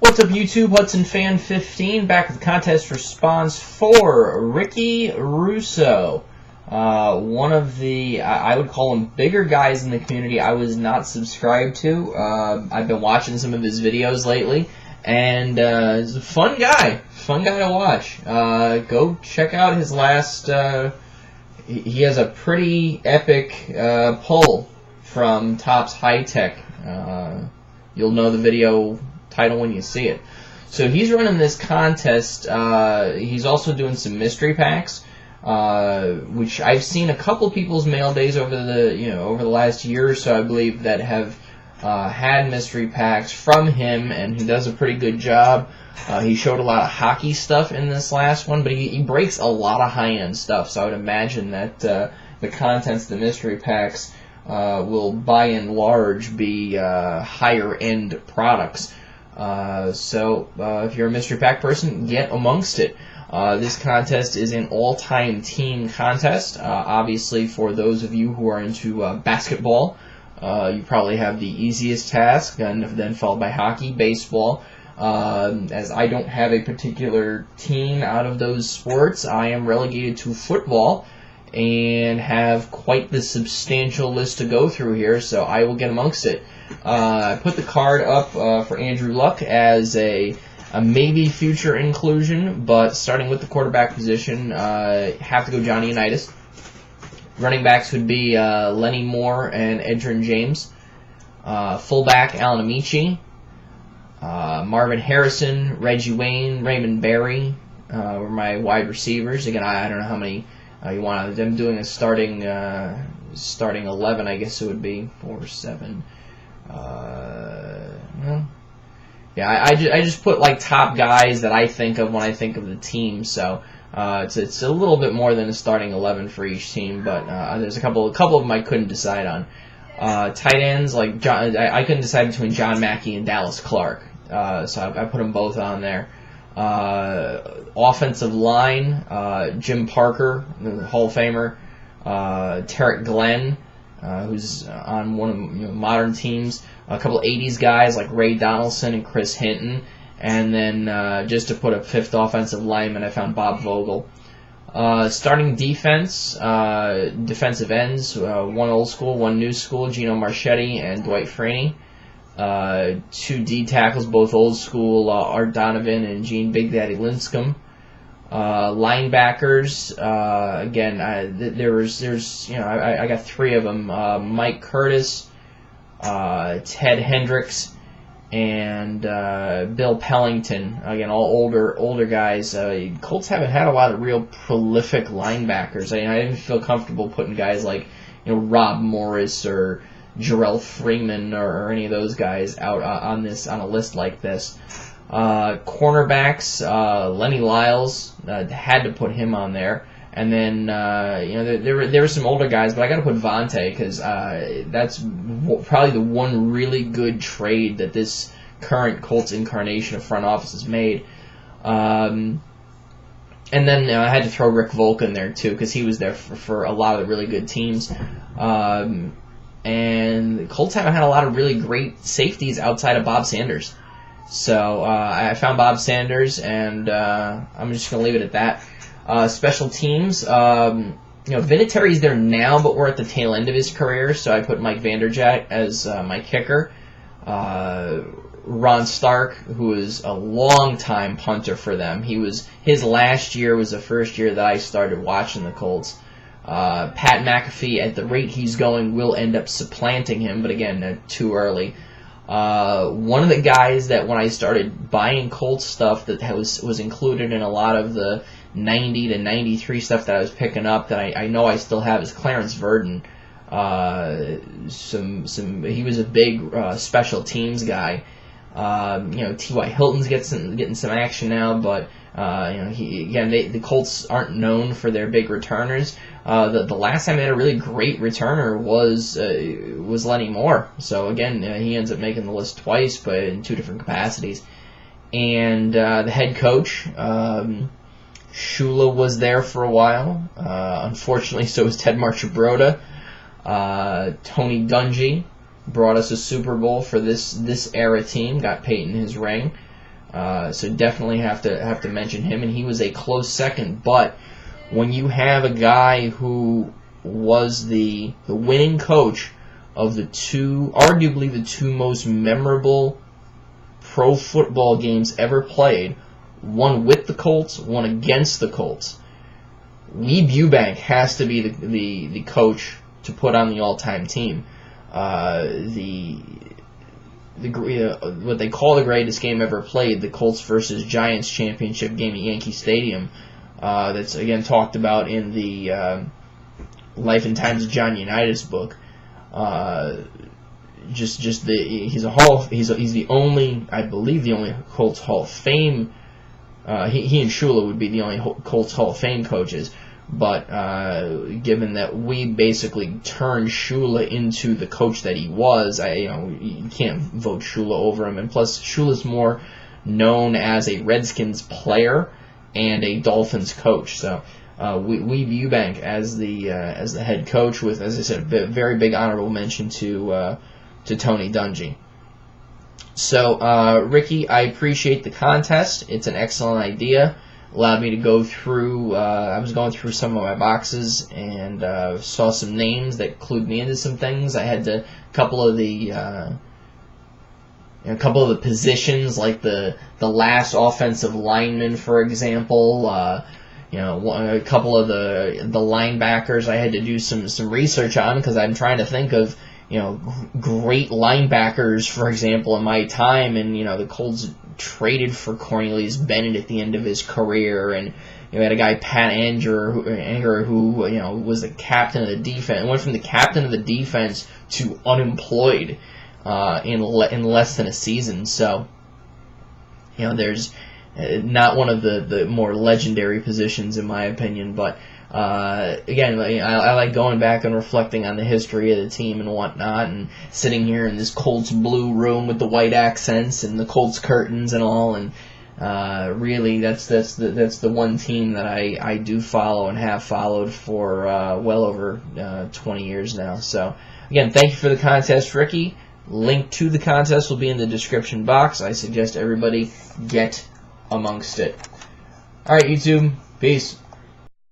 What's up, YouTube? Hudson Fan 15 back with the contest response for Ricky Russo. One of the, I would call him, bigger guys in the community I was not subscribed to. I've been watching some of his videos lately, and he's a fun guy to watch. Go check out his last, he has a pretty epic pull from Topps High Tech. You'll know the video title when you see it. So he's running this contest. He's also doing some mystery packs, which I've seen a couple people's mail days over the last year or so, I believe, that have had mystery packs from him, and he does a pretty good job. He showed a lot of hockey stuff in this last one, but he breaks a lot of high-end stuff. So I would imagine that the contents of the mystery packs will, by and large, be higher-end products. So if you're a mystery pack person, get amongst it. This contest is an all-time team contest. Obviously, for those of you who are into basketball, you probably have the easiest task, and then followed by hockey, baseball. As I don't have a particular team out of those sports, I am relegated to football and have quite the substantial list to go through here, so I will get amongst it. I put the card up for Andrew Luck as a maybe future inclusion, but starting with the quarterback position, have to go Johnny Unitas. Running backs would be Lenny Moore and Edgerrin James. Fullback, Alan Amici. Marvin Harrison, Reggie Wayne, Raymond Berry were my wide receivers. Again, I don't know how many you want. I'm doing a starting 11, I guess it would be 4, 7. Well, yeah, I just put like top guys that I think of when I think of the team. So it's a little bit more than a starting 11 for each team, but there's a couple of them I couldn't decide on. Tight ends, like John, I couldn't decide between John Mackey and Dallas Clark, so I put them both on there. Offensive line, Jim Parker, the Hall of Famer, Tarek Glenn, who's on one of the modern teams, a couple of 80s guys like Ray Donaldson and Chris Hinton, and then just to put a fifth offensive lineman, I found Bob Vogel. Starting defense, defensive ends, one old school, one new school, Gino Marchetti and Dwight Freeney. 2 D tackles, both old school, Art Donovan and Gene Big Daddy Linscomb. Linebackers, again, I got 3 of them. Mike Curtis, Ted Hendricks, and Bill Pellington. Again, all older guys. Colts haven't had a lot of real prolific linebackers. I didn't feel comfortable putting guys like Rob Morris or Jarrell Freeman or any of those guys out on a list like this. Cornerbacks, Lenny Lyles, had to put him on there. And then there were some older guys, but I got to put Vontae because that's probably the one really good trade that this current Colts incarnation of front office has made. And then I had to throw Rick Volk in there too because he was there for a lot of the really good teams. And the Colts haven't had a lot of really great safeties outside of Bob Sanders. So I found Bob Sanders, and I'm just going to leave it at that. Special teams, Vinatieri's there now, but we're at the tail end of his career, so I put Mike Vanderjagt as my kicker. Ron Stark, who is a long-time punter for them. His last year was the first year that I started watching the Colts. Pat McAfee, at the rate he's going, will end up supplanting him, but again, too early. One of the guys that when I started buying Colts stuff that was included in a lot of the 90 to 93 stuff that I was picking up that I know I still have is Clarence Verdon. He was a big special teams guy. T.Y. Hilton's getting some action now, but the Colts aren't known for their big returners. The last time they had a really great returner was Lenny Moore. So again, he ends up making the list twice, but in 2 different capacities. And the head coach, Shula, was there for a while. Unfortunately, so was Ted Marchibroda. Tony Dungy brought us a Super Bowl for this era team. Got Peyton his ring. So definitely have to mention him, and he was a close second. But when you have a guy who was the winning coach of arguably the two most memorable pro football games ever played, one with the Colts, one against the Colts, Weeb Ewbank has to be the coach to put on the all-time team. What they call the greatest game ever played, the Colts versus Giants championship game at Yankee Stadium. That's again talked about in the Life and Times of John Unitas book. He's the only, I believe, the only Colts Hall of Fame. He and Shula would be the only Colts Hall of Fame coaches. But given that we basically turned Shula into the coach that he was, you can't vote Shula over him. And plus, Shula's more known as a Redskins player and a Dolphins coach. So Weeb Ewbank as the head coach, with, as I said, a very big honorable mention to Tony Dungy. So Ricky, I appreciate the contest. It's an excellent idea. Allowed me to go through, I was going through some of my boxes and saw some names that clued me into some things. I had a couple of the positions, like the last offensive lineman, for example. A couple of the linebackers I had to do some research on, because I'm trying to think of great linebackers, for example, in my time. And the Colts traded for Cornelius Bennett at the end of his career, and you had a guy, Pat Anger, who was the captain of the defense, went from the captain of the defense to unemployed in less than a season. So there's not one of the more legendary positions in my opinion, but again, I like going back and reflecting on the history of the team and whatnot, and sitting here in this Colts blue room with the white accents and the Colts curtains and all, and really that's the one team that I do follow and have followed for well over 20 years now. So again, thank you for the contest, Ricky. Link to the contest will be in the description box. I suggest everybody get amongst it. All right, YouTube, peace.